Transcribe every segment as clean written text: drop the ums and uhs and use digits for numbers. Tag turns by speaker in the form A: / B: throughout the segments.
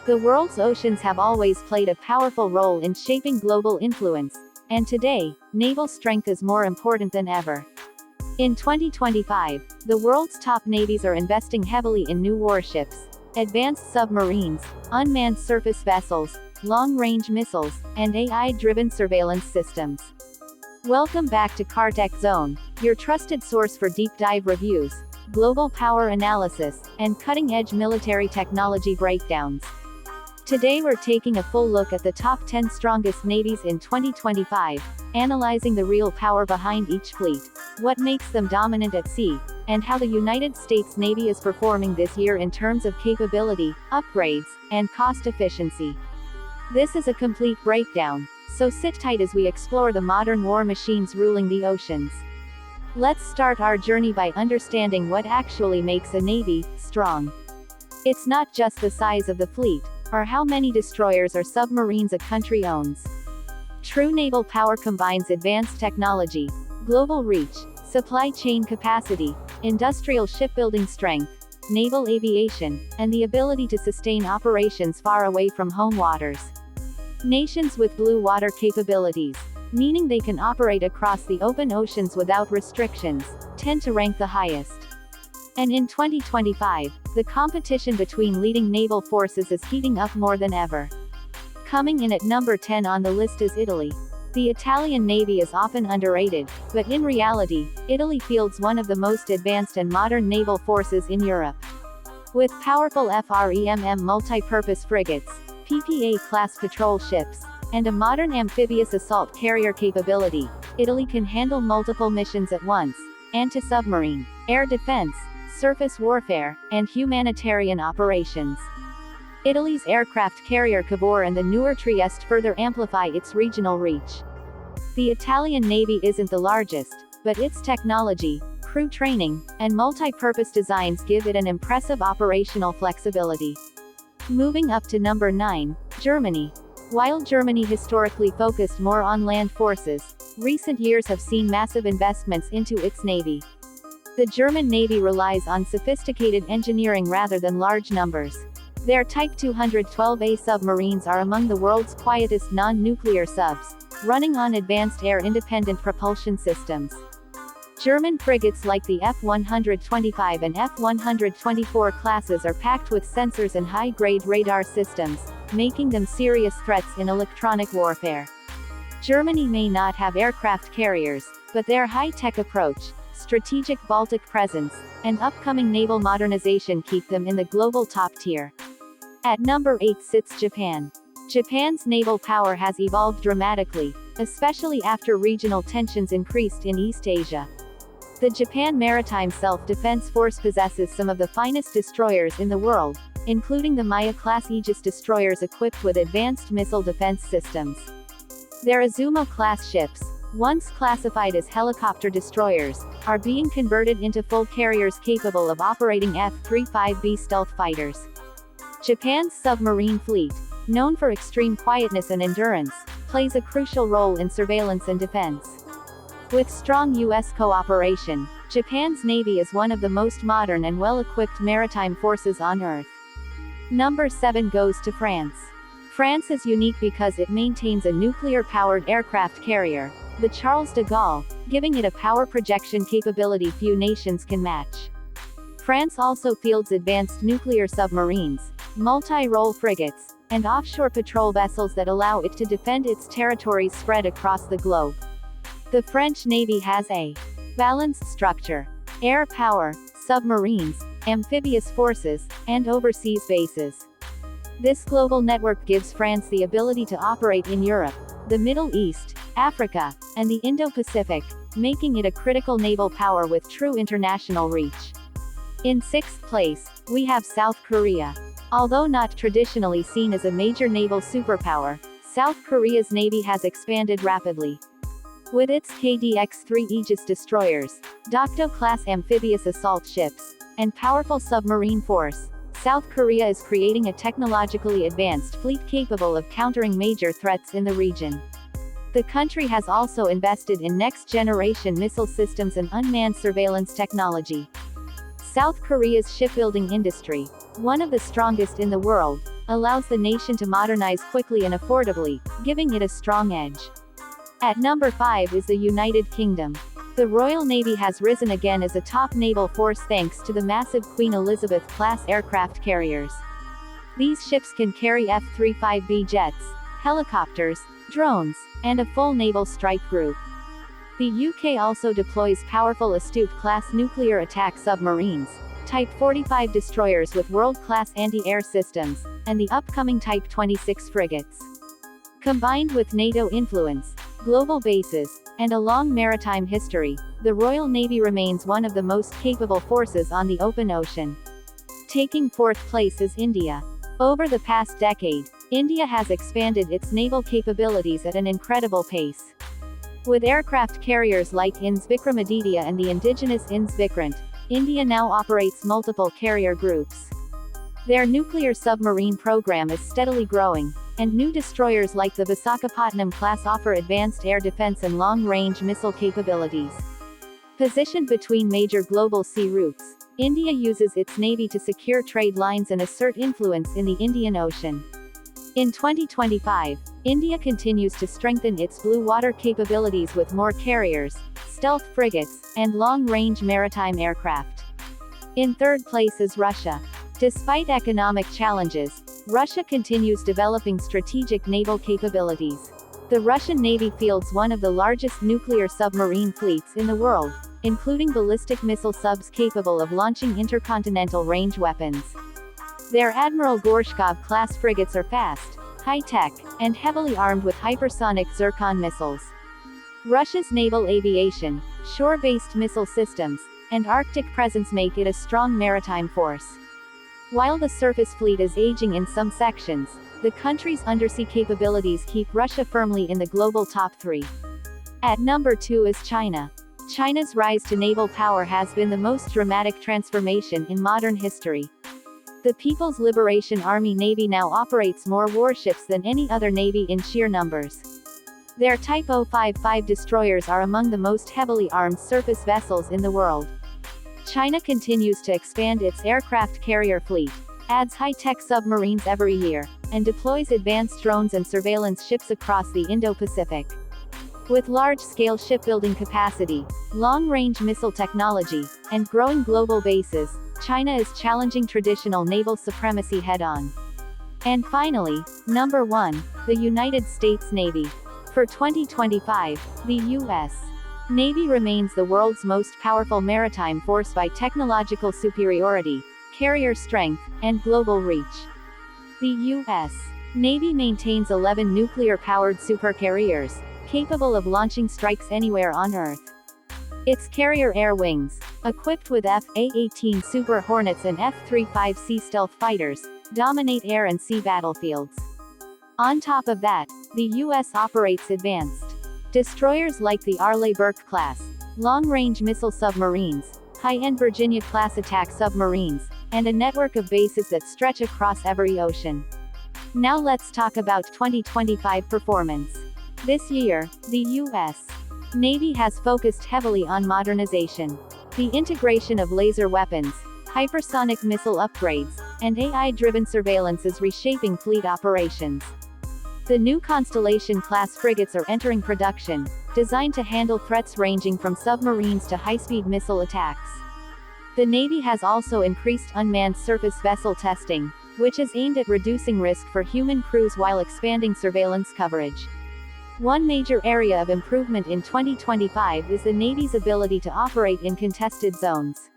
A: The world's oceans have always played a powerful role in shaping global influence, and today, naval strength is more important than ever. In 2025, the world's top navies are investing heavily in new warships, advanced submarines, unmanned surface vessels, long-range missiles, and AI-driven surveillance systems. Welcome back to Cartech Zone, your trusted source for deep dive reviews, global power analysis, and cutting-edge military technology breakdowns. Today we're taking a full look at the top 10 strongest navies in 2025, analyzing the real power behind each fleet, what makes them dominant at sea, and how the United States Navy is performing this year in terms of capability, upgrades, and cost efficiency. This is a complete breakdown, so sit tight as we explore the modern war machines ruling the oceans. Let's start our journey by understanding what actually makes a navy strong. It's not just the size of the fleet, or how many destroyers or submarines a country owns. True naval power combines advanced technology, global reach, supply chain capacity, industrial shipbuilding strength, naval aviation, and the ability to sustain operations far away from home waters. Nations with blue water capabilities, meaning they can operate across the open oceans without restrictions, tend to rank the highest. And in 2025, the competition between leading naval forces is heating up more than ever. Coming in at number 10 on the list is Italy. The Italian Navy is often underrated, but in reality, Italy fields one of the most advanced and modern naval forces in Europe. With powerful FREMM multi-purpose frigates, PPA-class patrol ships, and a modern amphibious assault carrier capability, Italy can handle multiple missions at once: anti-submarine, air defense, surface warfare, and humanitarian operations. Italy's aircraft carrier Cavour and the newer Trieste further amplify its regional reach. The Italian Navy isn't the largest, but its technology, crew training, and multi-purpose designs give it an impressive operational flexibility. Moving up to number 9, Germany. While Germany historically focused more on land forces, recent years have seen massive investments into its navy. The German Navy relies on sophisticated engineering rather than large numbers. Their Type 212A submarines are among the world's quietest non-nuclear subs, running on advanced air-independent propulsion systems. German frigates like the F-125 and F-124 classes are packed with sensors and high-grade radar systems, making them serious threats in electronic warfare. Germany may not have aircraft carriers, but their high-tech approach, strategic Baltic presence, and upcoming naval modernization keep them in the global top tier. At number 8 sits Japan. Japan's naval power has evolved dramatically, especially after regional tensions increased in East Asia. The Japan Maritime Self-Defense Force possesses some of the finest destroyers in the world, including the Maya-class Aegis destroyers equipped with advanced missile defense systems. Their Azuma-class ships, once classified as helicopter destroyers, are being converted into full carriers capable of operating F-35B stealth fighters. Japan's submarine fleet, known for extreme quietness and endurance, plays a crucial role in surveillance and defense. With strong U.S. cooperation, Japan's Navy is one of the most modern and well-equipped maritime forces on Earth. Number 7 goes to France. France is unique because it maintains a nuclear-powered aircraft carrier, the Charles de Gaulle, giving it a power projection capability few nations can match. France also fields advanced nuclear submarines, multi-role frigates, and offshore patrol vessels that allow it to defend its territories spread across the globe. The French Navy has a balanced structure: air power, submarines, amphibious forces, and overseas bases. This global network gives France the ability to operate in Europe, the Middle East, Africa, and the Indo-Pacific, making it a critical naval power with true international reach. In 6th place, we have South Korea. Although not traditionally seen as a major naval superpower, South Korea's navy has expanded rapidly. With its KDX-3 Aegis destroyers, Dokdo-class amphibious assault ships, and powerful submarine force, South Korea is creating a technologically advanced fleet capable of countering major threats in the region. The country has also invested in next-generation missile systems and unmanned surveillance technology. South Korea's shipbuilding industry, one of the strongest in the world, allows the nation to modernize quickly and affordably, giving it a strong edge. At number 5 is the United Kingdom. The Royal Navy has risen again as a top naval force thanks to the massive Queen Elizabeth-class aircraft carriers. These ships can carry F-35B jets, helicopters, drones, and a full naval strike group. The UK also deploys powerful Astute-class nuclear attack submarines, Type 45 destroyers with world-class anti-air systems, and the upcoming Type 26 frigates. Combined with NATO influence, global bases, and a long maritime history, the Royal Navy remains one of the most capable forces on the open ocean. Taking fourth place is India. Over the past decade, India has expanded its naval capabilities at an incredible pace. With aircraft carriers like INS Vikramaditya and the indigenous INS Vikrant, India now operates multiple carrier groups. Their nuclear submarine program is steadily growing, and new destroyers like the Visakhapatnam class offer advanced air defense and long-range missile capabilities. Positioned between major global sea routes, India uses its navy to secure trade lines and assert influence in the Indian Ocean. In 2025, India continues to strengthen its blue water capabilities with more carriers, stealth frigates, and long-range maritime aircraft. In third place is Russia. Despite economic challenges, Russia continues developing strategic naval capabilities. The Russian Navy fields one of the largest nuclear submarine fleets in the world, including ballistic missile subs capable of launching intercontinental range weapons. Their Admiral Gorshkov-class frigates are fast, high-tech, and heavily armed with hypersonic Zircon missiles. Russia's naval aviation, shore-based missile systems, and Arctic presence make it a strong maritime force. While the surface fleet is aging in some sections, the country's undersea capabilities keep Russia firmly in the global top 3. At number 2 is China. China's rise to naval power has been the most dramatic transformation in modern history. The People's Liberation Army Navy now operates more warships than any other navy in sheer numbers. Their Type 055 destroyers are among the most heavily armed surface vessels in the world. China continues to expand its aircraft carrier fleet, adds high-tech submarines every year, and deploys advanced drones and surveillance ships across the Indo-Pacific. With large-scale shipbuilding capacity, long-range missile technology, and growing global bases, China is challenging traditional naval supremacy head-on. And finally, number 1, the United States Navy. For 2025, the U.S. Navy remains the world's most powerful maritime force by technological superiority, carrier strength, and global reach. The U.S. Navy maintains 11 nuclear-powered supercarriers, capable of launching strikes anywhere on Earth. Its carrier air wings, equipped with F/A-18 Super Hornets and F-35C stealth fighters, dominate air and sea battlefields. On top of that, the U.S. operates advanced destroyers like the Arleigh Burke class, long-range missile submarines, high-end Virginia-class attack submarines, and a network of bases that stretch across every ocean. Now let's talk about 2025 performance. This year, the U.S. Navy has focused heavily on modernization. The integration of laser weapons, hypersonic missile upgrades, and AI-driven surveillance is reshaping fleet operations. The new Constellation-class frigates are entering production, designed to handle threats ranging from submarines to high-speed missile attacks. The Navy has also increased unmanned surface vessel testing, which is aimed at reducing risk for human crews while expanding surveillance coverage. One major area of improvement in 2025 is the Navy's ability to operate in contested zones.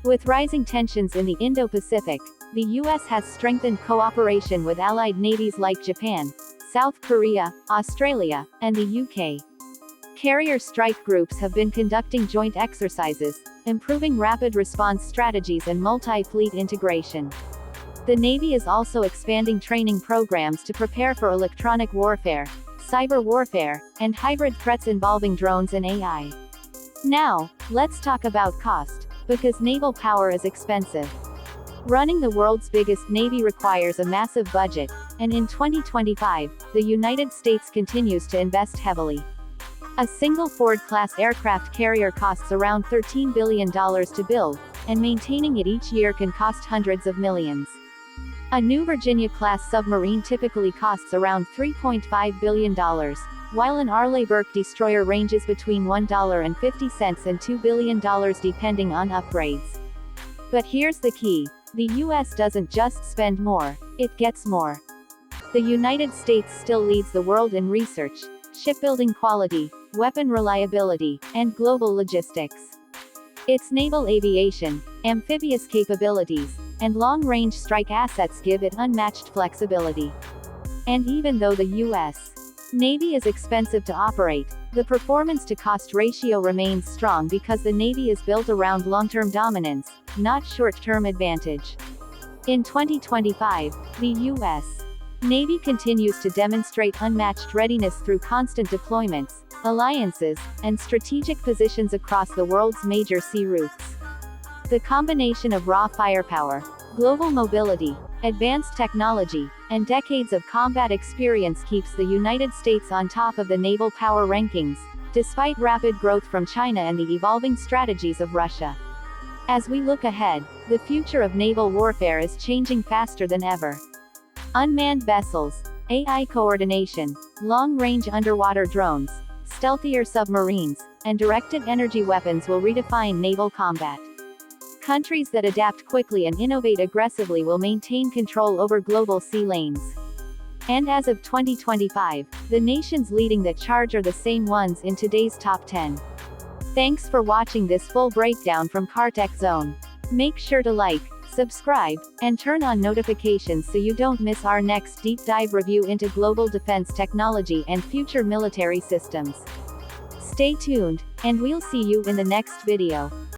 A: With rising tensions in the Indo-Pacific, the U.S. has strengthened cooperation with allied navies like Japan, South Korea, Australia, and the UK. Carrier strike groups have been conducting joint exercises, improving rapid response strategies and multi-fleet integration. The Navy is also expanding training programs to prepare for electronic warfare, cyber warfare, and hybrid threats involving drones and AI. Now, let's talk about cost, because naval power is expensive. Running the world's biggest navy requires a massive budget, and in 2025, the United States continues to invest heavily. A single Ford-class aircraft carrier costs around $13 billion to build, and maintaining it each year can cost hundreds of millions. A new Virginia-class submarine typically costs around $3.5 billion, while an Arleigh-Burke destroyer ranges between $1.50 and $2 billion depending on upgrades. But here's the key. The US doesn't just spend more, it gets more. The United States still leads the world in research, shipbuilding quality, weapon reliability, and global logistics. Its naval aviation, amphibious capabilities, and long-range strike assets give it unmatched flexibility. And even though the U.S. Navy is expensive to operate, the performance-to-cost ratio remains strong because the Navy is built around long-term dominance, not short-term advantage. In 2025, the U.S. Navy continues to demonstrate unmatched readiness through constant deployments, alliances, and strategic positions across the world's major sea routes. The combination of raw firepower, global mobility, advanced technology, and decades of combat experience keeps the United States on top of the naval power rankings, despite rapid growth from China and the evolving strategies of Russia. As we look ahead, the future of naval warfare is changing faster than ever. Unmanned vessels, AI coordination, long-range underwater drones, stealthier submarines, and directed energy weapons will redefine naval combat. Countries that adapt quickly and innovate aggressively will maintain control over global sea lanes. And as of 2025, the nations leading that charge are the same ones in today's top 10. Thanks for watching this full breakdown from Cartech Zone. Make sure to like, subscribe, and turn on notifications so you don't miss our next deep dive review into global defense technology and future military systems. Stay tuned, and we'll see you in the next video.